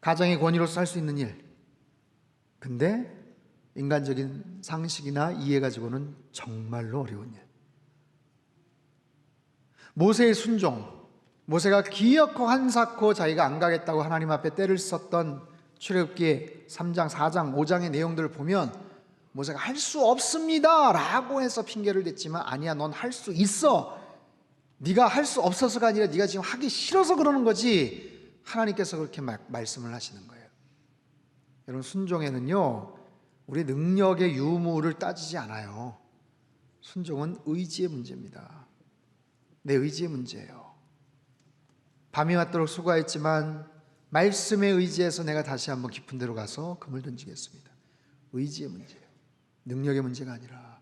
가정의 권위로서 할 수 있는 일. 근데 인간적인 상식이나 이해 가지고는 정말로 어려운 일. 모세의 순종, 모세가 기어코 한사코 자기가 안 가겠다고 하나님 앞에 때를 썼던 출애굽기 3장, 4장, 5장의 내용들을 보면 모세가 할 수 없습니다 라고 해서 핑계를 댔지만, 아니야, 넌 할 수 있어. 네가 할 수 없어서가 아니라 네가 지금 하기 싫어서 그러는 거지. 하나님께서 그렇게 말씀을 하시는 거예요. 여러분, 순종에는요, 우리 능력의 유무를 따지지 않아요. 순종은 의지의 문제입니다. 내 의지의 문제예요. 밤이 왔도록 수고했지만 말씀에 의지해서 내가 다시 한번 깊은 데로 가서 금을 던지겠습니다. 의지의 문제예요. 능력의 문제가 아니라.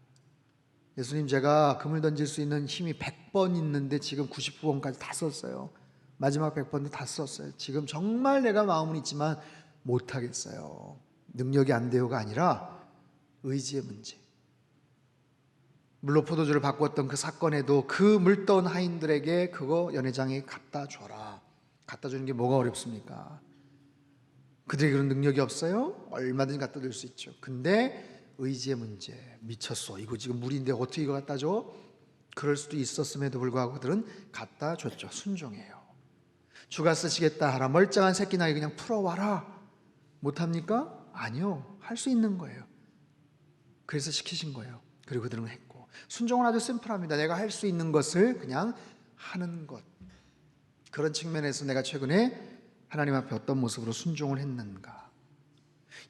예수님, 제가 금을 던질 수 있는 힘이 100번 있는데 지금 99번까지 다 썼어요. 마지막 100번도 다 썼어요. 지금 정말 내가 마음은 있지만 못하겠어요. 능력이 안 돼요가 아니라 의지의 문제. 물로 포도주를 바꾸었던 그 사건에도 그 물떠온 하인들에게 그거 연회장에 갖다 줘라. 갖다 주는 게 뭐가 어렵습니까? 그들이 그런 능력이 없어요? 얼마든지 갖다 줄 수 있죠. 근데 의지의 문제. 미쳤어, 이거 지금 물인데 어떻게 이거 갖다 줘? 그럴 수도 있었음에도 불구하고 그들은 갖다 줬죠. 순종해요. 주가 쓰시겠다 하라. 멀쩡한 새끼 나이 그냥 풀어와라. 못합니까? 아니요, 할 수 있는 거예요. 그래서 시키신 거예요. 그리고 그들은 했고. 순종은 아주 심플합니다. 내가 할 수 있는 것을 그냥 하는 것. 그런 측면에서 내가 최근에 하나님 앞에 어떤 모습으로 순종을 했는가.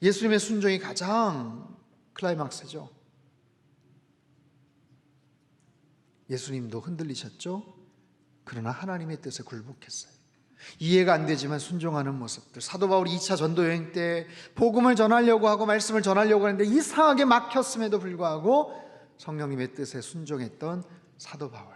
예수님의 순종이 가장 클라이막스죠. 예수님도 흔들리셨죠. 그러나 하나님의 뜻에 굴복했어요. 이해가 안 되지만 순종하는 모습들. 사도 바울이 2차 전도 여행 때 복음을 전하려고 하고 말씀을 전하려고 하는데 이상하게 막혔음에도 불구하고 성령님의 뜻에 순종했던 사도 바울.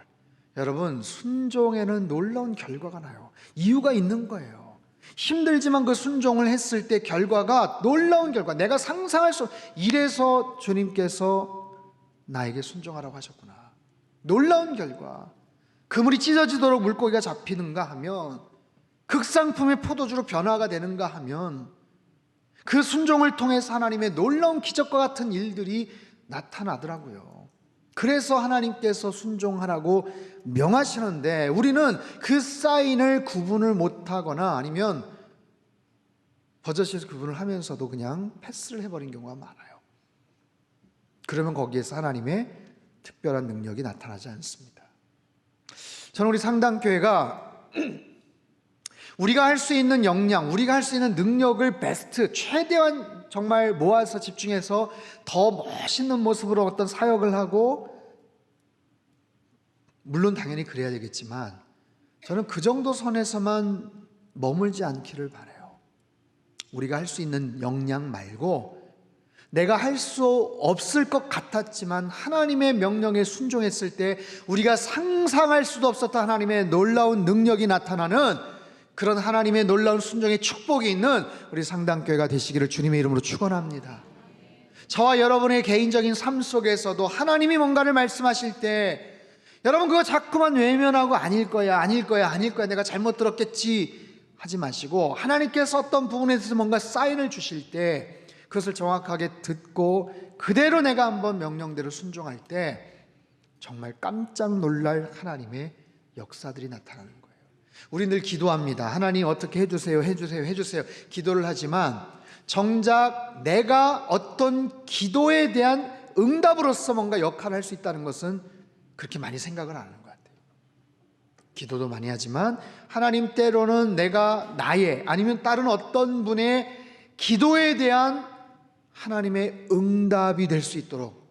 여러분, 순종에는 놀라운 결과가 나요. 이유가 있는 거예요. 힘들지만 그 순종을 했을 때 결과가 놀라운 결과. 내가 상상할 수, 이래서 주님께서 나에게 순종하라고 하셨구나. 놀라운 결과. 그물이 찢어지도록 물고기가 잡히는가 하면, 극상품의 포도주로 변화가 되는가 하면, 그 순종을 통해서 하나님의 놀라운 기적과 같은 일들이 나타나더라고요. 그래서 하나님께서 순종하라고 명하시는데 우리는 그 사인을 구분을 못하거나 아니면 버젓이에서 구분을 하면서도 그냥 패스를 해버린 경우가 많아요. 그러면 거기에서 하나님의 특별한 능력이 나타나지 않습니다. 저는 우리 상당교회가 우리가 할 수 있는 역량, 우리가 할 수 있는 능력을 베스트, 최대한 정말 모아서 집중해서 더 멋있는 모습으로 어떤 사역을 하고, 물론 당연히 그래야 되겠지만 저는 그 정도 선에서만 머물지 않기를 바라요. 우리가 할 수 있는 역량 말고 내가 할 수 없을 것 같았지만 하나님의 명령에 순종했을 때 우리가 상상할 수도 없었던 하나님의 놀라운 능력이 나타나는 그런 하나님의 놀라운 순종의 축복이 있는 우리 상당교회가 되시기를 주님의 이름으로 축원합니다. 저와 여러분의 개인적인 삶 속에서도 하나님이 뭔가를 말씀하실 때 여러분 그거 자꾸만 외면하고 아닐 거야 내가 잘못 들었겠지 하지 마시고, 하나님께서 어떤 부분에 대해서 뭔가 사인을 주실 때 그것을 정확하게 듣고 그대로 내가 한번 명령대로 순종할 때 정말 깜짝 놀랄 하나님의 역사들이 나타나는 거예요. 우리 늘 기도합니다. 하나님 어떻게 해주세요 기도를 하지만 정작 내가 어떤 기도에 대한 응답으로서 뭔가 역할을 할 수 있다는 것은 그렇게 많이 생각을 안 하는 것 같아요. 기도도 많이 하지만 하나님 때로는 내가 나의 아니면 다른 어떤 분의 기도에 대한 하나님의 응답이 될 수 있도록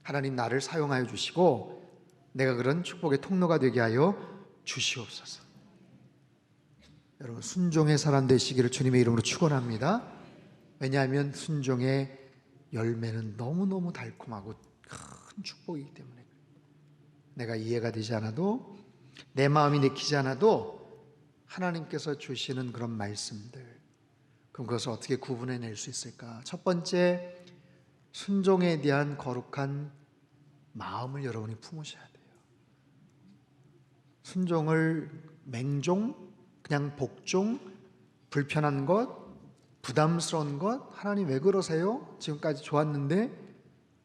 하나님 나를 사용하여 주시고 내가 그런 축복의 통로가 되게 하여 주시옵소서. 여러분 순종의 사람 되시기를 주님의 이름으로 축원합니다. 왜냐하면 순종의 열매는 너무너무 달콤하고 큰 축복이기 때문에 내가 이해가 되지 않아도 내 마음이 내키지 않아도 하나님께서 주시는 그런 말씀들, 그럼 그것을 어떻게 구분해낼 수 있을까? 첫 번째, 순종에 대한 거룩한 마음을 여러분이 품으셔야 돼요. 순종을 맹종, 그냥 복종, 불편한 것, 부담스러운 것, 하나님 왜 그러세요? 지금까지 좋았는데,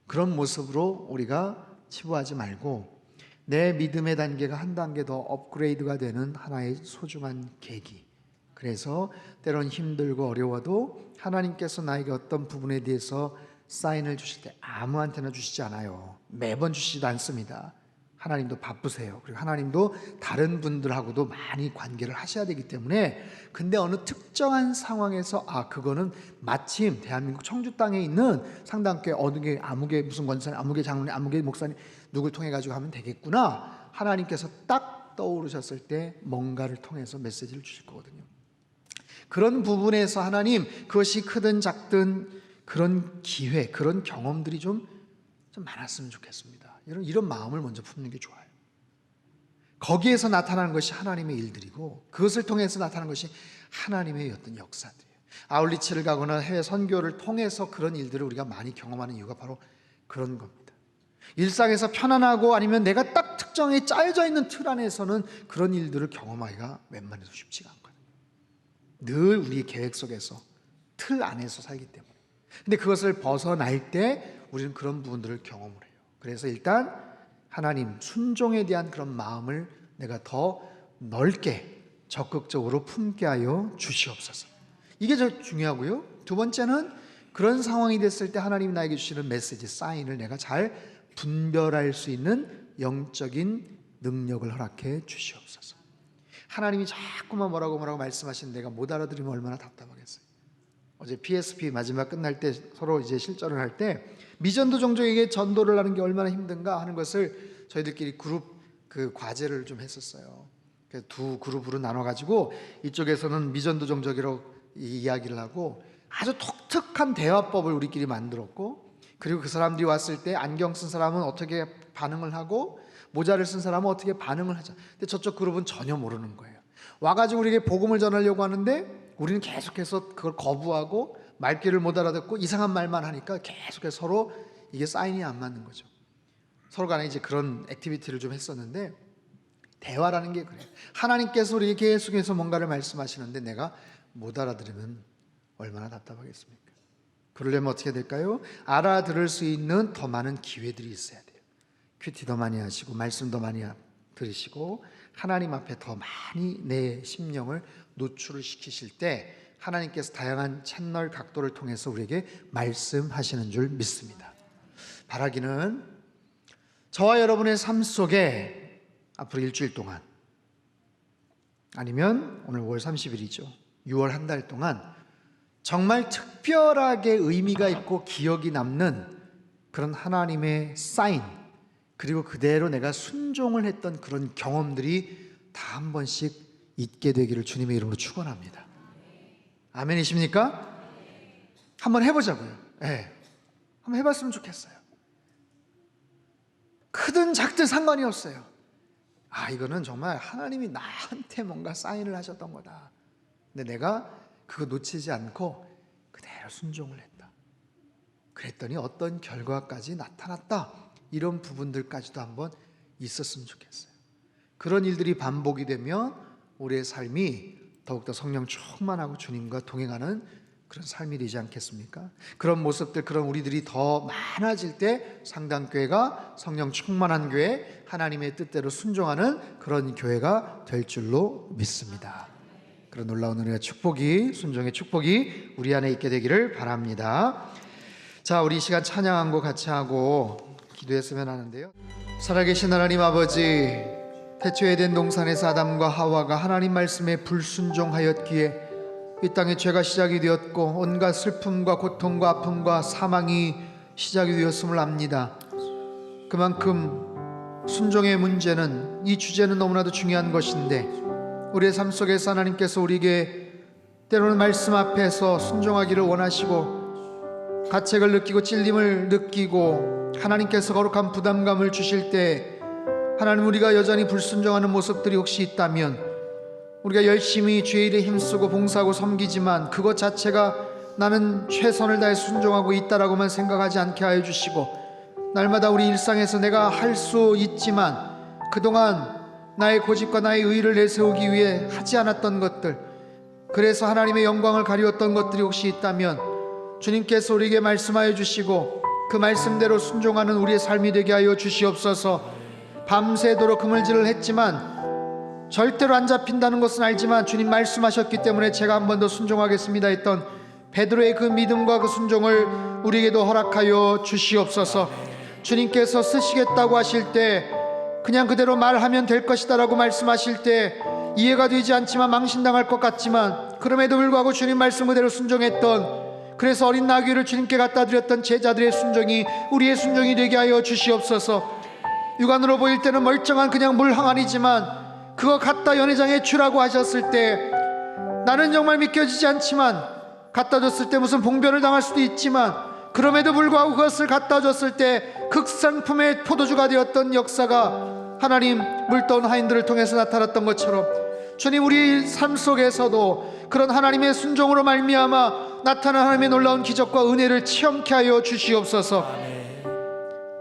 그런 모습으로 우리가 치부하지 말고 내 믿음의 단계가 한 단계 더 업그레이드가 되는 하나의 소중한 계기, 그래서 때론 힘들고 어려워도 하나님께서 나에게 어떤 부분에 대해서 사인을 주실 때 아무한테나 주시지 않아요. 매번 주시지도 않습니다. 하나님도 바쁘세요. 그리고 하나님도 다른 분들하고도 많이 관계를 하셔야 되기 때문에, 근데 어느 특정한 상황에서 그거는 마침 대한민국 청주 땅에 있는 상당교회 어느 아무개 무슨 권사님, 아무개 장로님, 아무개 목사님 누굴 통해 가지고 하면 되겠구나, 하나님께서 딱 떠오르셨을 때 뭔가를 통해서 메시지를 주실 거거든요. 그런 부분에서 하나님, 그것이 크든 작든 그런 기회, 그런 경험들이 좀 많았으면 좋겠습니다. 이런 마음을 먼저 품는 게 좋아요. 거기에서 나타나는 것이 하나님의 일들이고 그것을 통해서 나타나는 것이 하나님의 어떤 역사들이에요. 아울리치를 가거나 해외 선교를 통해서 그런 일들을 우리가 많이 경험하는 이유가 바로 그런 겁니다. 일상에서 편안하고 아니면 내가 딱 특정에 짜여져 있는 틀 안에서는 그런 일들을 경험하기가 웬만해서 쉽지가 않거든요. 늘 우리의 계획 속에서 틀 안에서 살기 때문에. 근데 그것을 벗어날 때 우리는 그런 부분들을 경험을 해요. 그래서 일단 하나님 순종에 대한 그런 마음을 내가 더 넓게 적극적으로 품게 하여 주시옵소서. 이게 제일 중요하고요. 두 번째는 그런 상황이 됐을 때 하나님이 나에게 주시는 메시지, 사인을 내가 잘 분별할 수 있는 영적인 능력을 허락해 주시옵소서. 하나님이 자꾸만 뭐라고 말씀하시는 내가 못 알아들으면 얼마나 답답하겠어요. 어제 PSP 마지막 끝날 때 서로 이제 실전을 할 때 미전도 종족에게 전도를 하는 게 얼마나 힘든가 하는 것을 저희들끼리 그룹 과제를 좀 했었어요. 그래서 두 그룹으로 나눠가지고 이쪽에서는 미전도 종족이라고 이야기를 하고 아주 독특한 대화법을 우리끼리 만들었고, 그리고 그 사람들이 왔을 때 안경 쓴 사람은 어떻게 반응을 하고 모자를 쓴 사람은 어떻게 반응을 하자. 근데 저쪽 그룹은 전혀 모르는 거예요. 와가지고 우리에게 복음을 전하려고 하는데 우리는 계속해서 그걸 거부하고 말귀를 못 알아듣고 이상한 말만 하니까 계속해서 서로 이게 사인이 안 맞는 거죠. 서로 간에 이제 그런 액티비티를 좀 했었는데, 대화라는 게 그래요. 하나님께서 우리에게 계속해서 뭔가를 말씀하시는데 내가 못 알아들으면 얼마나 답답하겠습니까? 그러려면 어떻게 될까요? 알아들을 수 있는 더 많은 기회들이 있어야 돼요. 큐티 더 많이 하시고 말씀 더 많이 들으시고 하나님 앞에 더 많이 내 심령을 노출을 시키실 때 하나님께서 다양한 채널 각도를 통해서 우리에게 말씀하시는 줄 믿습니다. 바라기는 저와 여러분의 삶 속에 앞으로 일주일 동안, 아니면 오늘 5월 30일이죠 6월 한 달 동안 정말 특별하게 의미가 있고 기억이 남는 그런 하나님의 사인, 그리고 그대로 내가 순종을 했던 그런 경험들이 다 한 번씩 있게 되기를 주님의 이름으로 축원합니다. 아멘이십니까? 한번 해보자고요. 네. 한번 해봤으면 좋겠어요. 크든 작든 상관이 없어요. 이거는 정말 하나님이 나한테 뭔가 사인을 하셨던 거다. 근데 내가 그거 놓치지 않고 그대로 순종을 했다. 그랬더니 어떤 결과까지 나타났다. 이런 부분들까지도 한번 있었으면 좋겠어요. 그런 일들이 반복이 되면 우리의 삶이 더욱더 성령 충만하고 주님과 동행하는 그런 삶이 되지 않겠습니까? 그런 모습들, 그런 우리들이 더 많아질 때 상당교회가 성령 충만한 교회, 하나님의 뜻대로 순종하는 그런 교회가 될 줄로 믿습니다. 그런 놀라운 은혜와 축복이, 순종의 축복이 우리 안에 있게 되기를 바랍니다. 자, 우리 이 시간 찬양한 거 같이 하고 기도했으면 하는데요. 살아계신 하나님 아버지, 태초에 된 동산에서 아담과 하와가 하나님 말씀에 불순종하였기에 이 땅에 죄가 시작이 되었고 온갖 슬픔과 고통과 아픔과 사망이 시작이 되었음을 압니다. 그만큼 순종의 문제는, 이 주제는 너무나도 중요한 것인데 우리의 삶 속에서 하나님께서 우리에게 때로는 말씀 앞에서 순종하기를 원하시고 가책을 느끼고 찔림을 느끼고 하나님께서 거룩한 부담감을 주실 때 하나님, 우리가 여전히 불순종하는 모습들이 혹시 있다면 우리가 열심히 주의 일에 힘쓰고 봉사하고 섬기지만 그것 자체가 나는 최선을 다해 순종하고 있다라고만 생각하지 않게 하여 주시고, 날마다 우리 일상에서 내가 할 수 있지만 그동안 나의 고집과 나의 의의를 내세우기 위해 하지 않았던 것들, 그래서 하나님의 영광을 가리웠던 것들이 혹시 있다면 주님께서 우리에게 말씀하여 주시고 그 말씀대로 순종하는 우리의 삶이 되게 하여 주시옵소서. 밤새도록 그물질을 했지만 절대로 안 잡힌다는 것은 알지만 주님 말씀하셨기 때문에 제가 한 번 더 순종하겠습니다 했던 베드로의 그 믿음과 그 순종을 우리에게도 허락하여 주시옵소서. 주님께서 쓰시겠다고 하실 때 그냥 그대로 말하면 될 것이다 라고 말씀하실 때 이해가 되지 않지만 망신당할 것 같지만 그럼에도 불구하고 주님 말씀 그대로 순종했던, 그래서 어린 나귀를 주님께 갖다 드렸던 제자들의 순종이 우리의 순종이 되게 하여 주시옵소서. 육안으로 보일 때는 멀쩡한 그냥 물 항아리지만 그거 갖다 연회장에 주라고 하셨을 때 나는 정말 믿겨지지 않지만 갖다 줬을 때 무슨 봉변을 당할 수도 있지만 그럼에도 불구하고 그것을 갖다 줬을 때 극상품의 포도주가 되었던 역사가 하나님 물떠온 하인들을 통해서 나타났던 것처럼 주님, 우리 삶 속에서도 그런 하나님의 순종으로 말미암아 나타난 하나님의 놀라운 기적과 은혜를 체험케 하여 주시옵소서.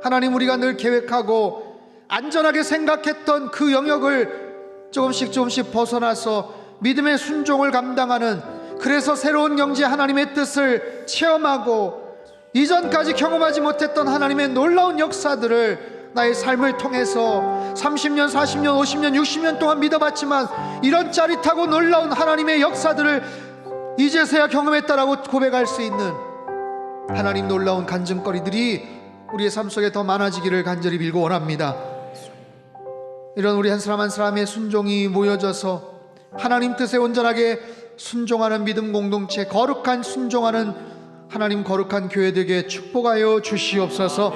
하나님, 우리가 늘 계획하고 안전하게 생각했던 그 영역을 조금씩 벗어나서 믿음의 순종을 감당하는, 그래서 새로운 경지에 하나님의 뜻을 체험하고 이전까지 경험하지 못했던 하나님의 놀라운 역사들을 나의 삶을 통해서 30년, 40년, 50년, 60년 동안 믿어봤지만 이런 짜릿하고 놀라운 하나님의 역사들을 이제서야 경험했다라고 고백할 수 있는 하나님 놀라운 간증거리들이 우리의 삶 속에 더 많아지기를 간절히 빌고 원합니다. 이런 우리 한 사람 한 사람의 순종이 모여져서 하나님 뜻에 온전하게 순종하는 믿음 공동체, 거룩한 순종하는 하나님 거룩한 교회 되게 축복하여 주시옵소서.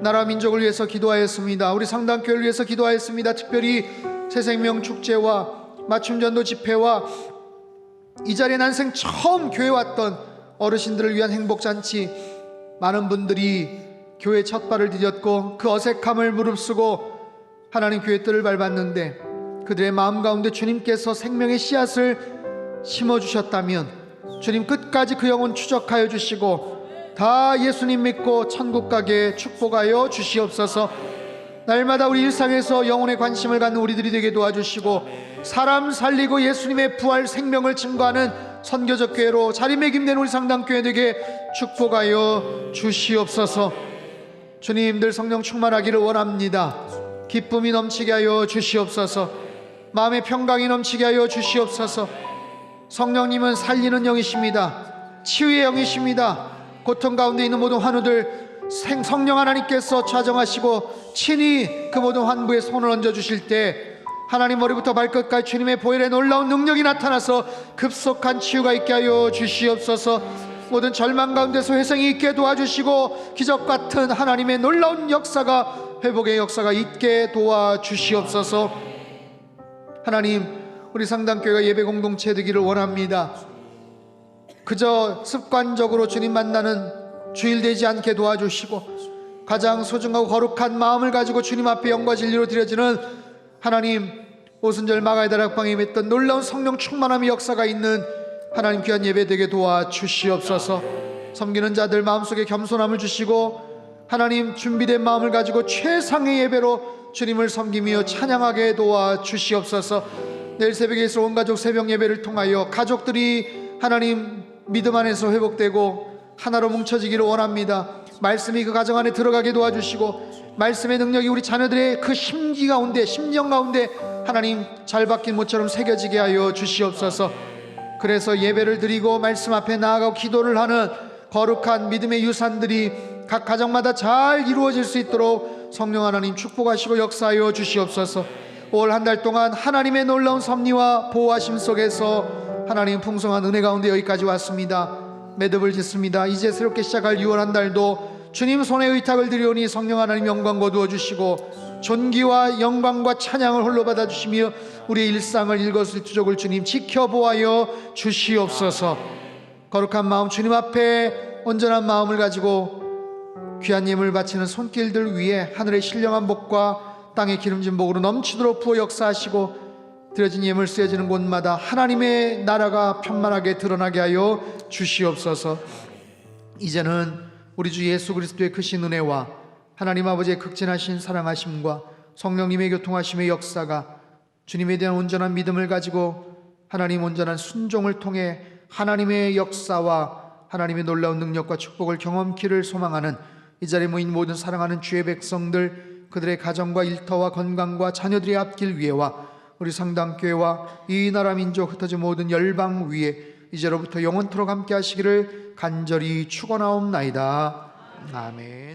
나라 민족을 위해서 기도하였습니다. 우리 상당교회를 위해서 기도하였습니다. 특별히 새생명 축제와 맞춤전도 집회와 이 자리에 난생 처음 교회 왔던 어르신들을 위한 행복잔치, 많은 분들이 교회 첫 발을 디뎠고 그 어색함을 무릅쓰고 하나님 교회 뜰을 밟았는데 그들의 마음 가운데 주님께서 생명의 씨앗을 심어주셨다면 주님 끝까지 그 영혼 추적하여 주시고 다 예수님 믿고 천국 가게 축복하여 주시옵소서. 날마다 우리 일상에서 영혼의 관심을 갖는 우리들이 되게 도와주시고 사람 살리고 예수님의 부활 생명을 증거하는 선교적 교회로 자리매김된 우리 상당교회 되게 축복하여 주시옵소서. 주님, 늘 성령 충만하기를 원합니다. 기쁨이 넘치게 하여 주시옵소서. 마음의 평강이 넘치게 하여 주시옵소서. 성령님은 살리는 영이십니다. 치유의 영이십니다. 고통 가운데 있는 모든 환우들 성령 하나님께서 좌정하시고 친히 그 모든 환부에 손을 얹어주실 때 하나님 머리부터 발끝까지 주님의 보혈의 놀라운 능력이 나타나서 급속한 치유가 있게 하여 주시옵소서. 모든 절망 가운데서 회생이 있게 도와주시고 기적 같은 하나님의 놀라운 역사가, 회복의 역사가 있게 도와주시옵소서. 하나님, 우리 상당교회가 예배 공동체 되기를 원합니다. 그저 습관적으로 주님 만나는 주일 되지 않게 도와주시고 가장 소중하고 거룩한 마음을 가지고 주님 앞에 영과 진리로 드려지는 하나님 오순절 마가의 다락방에 임했던 놀라운 성령 충만함의 역사가 있는 하나님 귀한 예배 되게 도와주시옵소서. 섬기는 자들 마음속에 겸손함을 주시고 하나님 준비된 마음을 가지고 최상의 예배로 주님을 섬기며 찬양하게 도와주시옵소서. 내일 새벽에 있을 온 가족 새벽 예배를 통하여 가족들이 하나님 믿음 안에서 회복되고 하나로 뭉쳐지기를 원합니다. 말씀이 그 가정 안에 들어가게 도와주시고 말씀의 능력이 우리 자녀들의 그 심기 가운데 심령 가운데 하나님 잘 박힌 못처럼 새겨지게 하여 주시옵소서. 그래서 예배를 드리고 말씀 앞에 나아가고 기도를 하는 거룩한 믿음의 유산들이 각 가정마다 잘 이루어질 수 있도록 성령 하나님 축복하시고 역사하여 주시옵소서. 올 한 달 동안 하나님의 놀라운 섭리와 보호하심 속에서 하나님 풍성한 은혜 가운데 여기까지 왔습니다. 매듭을 짓습니다. 이제 새롭게 시작할 6월 한 달도 주님 손에 의탁을 드리오니 성령 하나님 영광 거두어 주시고 존귀와 영광과 찬양을 홀로 받아주시며 우리의 일상을 일거수일투족을 주님 지켜보아여 주시옵소서. 거룩한 마음 주님 앞에 온전한 마음을 가지고 귀한 예물 바치는 손길들 위에 하늘의 신령한 복과 땅의 기름진 복으로 넘치도록 부어 역사하시고 드려진 예물 쓰여지는 곳마다 하나님의 나라가 편만하게 드러나게 하여 주시옵소서. 이제는 우리 주 예수 그리스도의 크신 은혜와 하나님 아버지의 극진하신 사랑하심과 성령님의 교통하심의 역사가 주님에 대한 온전한 믿음을 가지고 하나님 온전한 순종을 통해 하나님의 역사와 하나님의 놀라운 능력과 축복을 경험키를 소망하는 이 자리에 모인 모든 사랑하는 주의 백성들, 그들의 가정과 일터와 건강과 자녀들의 앞길 위에와 우리 상당교회와 이 나라 민족 흩어진 모든 열방 위에 이제로부터 영원토록 함께 하시기를 간절히 축원하옵나이다. 아멘.